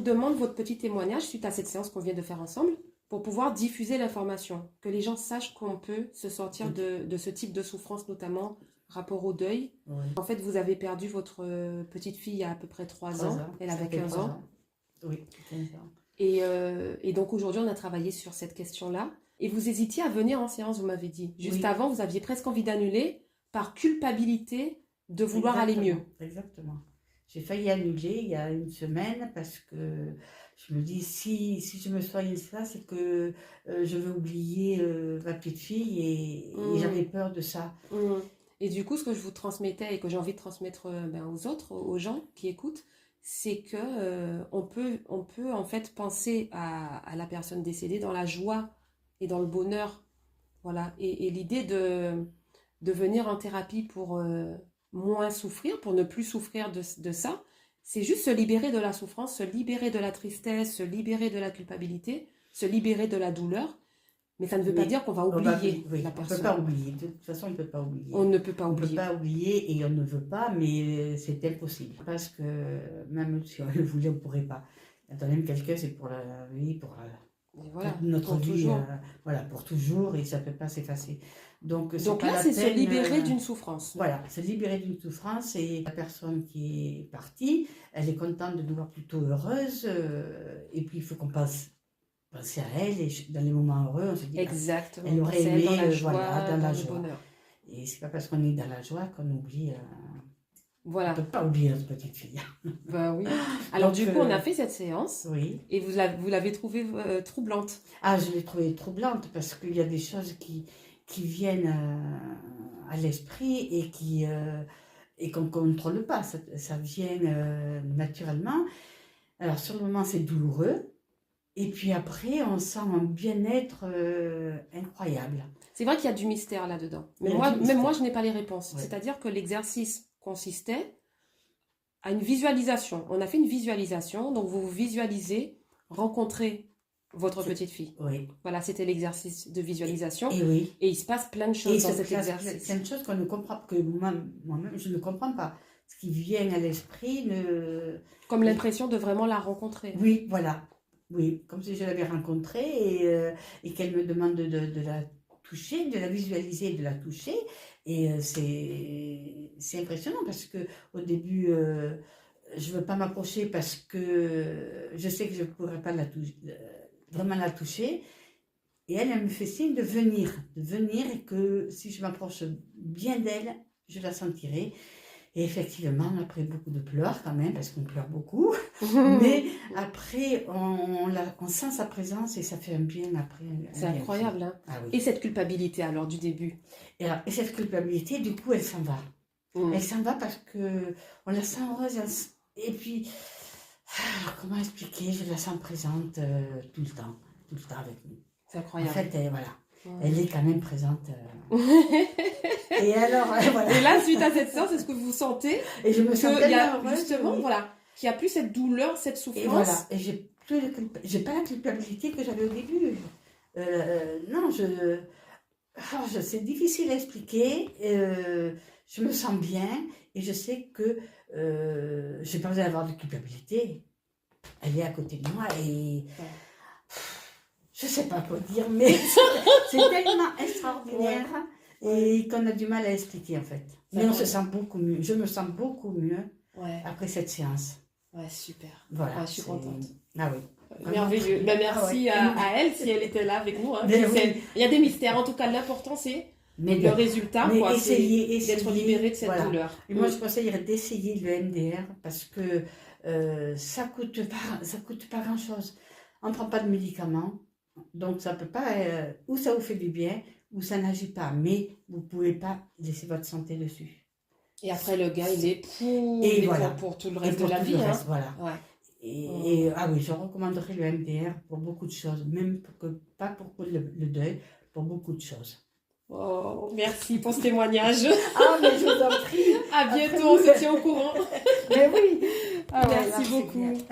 demande votre petit témoignage suite à cette séance qu'on vient de faire ensemble pour pouvoir diffuser l'information, que les gens sachent qu'on peut se sortir de ce type de souffrance, notamment rapport au deuil. Oui. En fait, vous avez perdu votre petite fille il y a à peu près 3 ans. Elle avait 15 ans. Oui, 15 ans. Et donc aujourd'hui, on a travaillé sur cette question-là. Et vous hésitiez à venir en séance, vous m'avez dit. Juste avant, vous aviez presque envie d'annuler par culpabilité de vouloir aller mieux. Exactement. J'ai failli annuler il y a une semaine parce que je me dis, si je me soigne ça, c'est que je veux oublier ma petite fille et j'avais peur de ça. Et du coup, ce que je vous transmettais et que j'ai envie de transmettre aux autres, aux gens qui écoutent, c'est que on peut en fait penser à la personne décédée dans la joie et dans le bonheur. Voilà. Et l'idée de venir en thérapie pour moins souffrir, pour ne plus souffrir de ça, c'est juste se libérer de la souffrance, se libérer de la tristesse, se libérer de la culpabilité, se libérer de la douleur. Mais ça ne veut pas dire qu'on va oublier la personne. On ne peut pas oublier. De toute façon, on ne peut pas oublier. On ne peut pas oublier. On ne peut pas oublier et on ne veut pas, mais c'est impossible. Parce que même si on le voulait, on ne pourrait pas. Quand on aime quelqu'un, c'est pour la vie, pour notre vie, pour toujours, et ça ne peut pas s'effacer. Donc là, c'est se libérer d'une souffrance. Voilà, se libérer d'une souffrance, et la personne qui est partie, elle est contente de nous voir plutôt heureuse, et puis il faut qu'on penser à elle, et dans les moments heureux, on se dit, exactement, elle aurait aimé, dans la joie, dans la joie. bonheur. Et c'est pas parce qu'on est dans la joie qu'on oublie. Voilà. On ne peut pas oublier notre petite fille. Bah oui. Alors donc, du coup, on a fait cette séance. Oui. Et vous l'avez trouvée troublante. Ah, je l'ai trouvée troublante parce qu'il y a des choses qui viennent à l'esprit et qu'on ne contrôle pas. Ça vient naturellement. Alors, sur le moment, c'est douloureux. Et puis après, on sent un bien-être incroyable. C'est vrai qu'il y a du mystère là-dedans. Mais même moi, je n'ai pas les réponses. Ouais. C'est-à-dire que l'exercice consistait à une visualisation. On a fait une visualisation. Donc, vous visualisez rencontrer votre petite fille. Oui. Voilà, c'était l'exercice de visualisation. Et il se passe plein de choses dans cet exercice. Plein de choses qu'on ne comprend pas, que moi-même, je ne comprends pas. Ce qui vient à l'esprit Comme l'impression de vraiment la rencontrer. Oui, voilà. Oui, comme si je l'avais rencontrée et qu'elle me demande de la toucher, de la visualiser, de la toucher. Et c'est impressionnant parce qu'au début, je ne veux pas m'approcher parce que je sais que je ne pourrais pas vraiment la toucher. Et elle me fait signe de venir et que si je m'approche bien d'elle, je la sentirai. Et effectivement, après beaucoup de pleurs quand même, parce qu'on pleure beaucoup, mais après, on sent sa présence et ça fait un bien après. C'est incroyable, hein. Ah, oui. Et cette culpabilité alors du début? Et cette culpabilité, du coup, elle s'en va. Elle s'en va parce qu'on la sent heureuse. Et puis, comment expliquer, je la sens présente tout le temps avec nous. C'est incroyable. En fait, voilà. Elle est quand même présente. Et alors, voilà. Et là, suite à cette séance, est-ce que vous sentez et je me sens qu'il y a justement, voilà, qu'il n'y a plus cette douleur, cette souffrance? Et voilà. Et j'ai pas la culpabilité que j'avais au début. Non, c'est difficile à expliquer. Je me sens bien et je sais que j'ai pas besoin d'avoir de culpabilité. Elle est à côté de moi et je sais pas quoi dire, mais c'est tellement extraordinaire et qu'on a du mal à expliquer en fait. Mais on se sent beaucoup mieux. Je me sens beaucoup mieux après cette séance. Ouais, super. Voilà. Ouais, je suis contente. Ah oui. Merveilleux. Ben, merci à elle si elle était là avec nous. Hein. Il y a des mystères. En tout cas, l'important c'est le résultat. C'est d'être libéré de cette douleur. Et moi, je conseillerais d'essayer le MDR parce que ça coûte pas grand-chose. On ne prend pas de médicaments. Donc, ça peut pas, ou ça vous fait du bien, ou ça n'agit pas. Mais vous ne pouvez pas laisser votre santé dessus. Et après, le gars, il est pour tout le reste de la vie. Voilà. Ouais. Et ah oui, je recommanderais le MDR pour beaucoup de choses, même pas pour le deuil, pour beaucoup de choses. Oh, merci pour ce témoignage. Ah, mais je vous en prie. À bientôt, on se tient au courant. Mais oui. Merci beaucoup.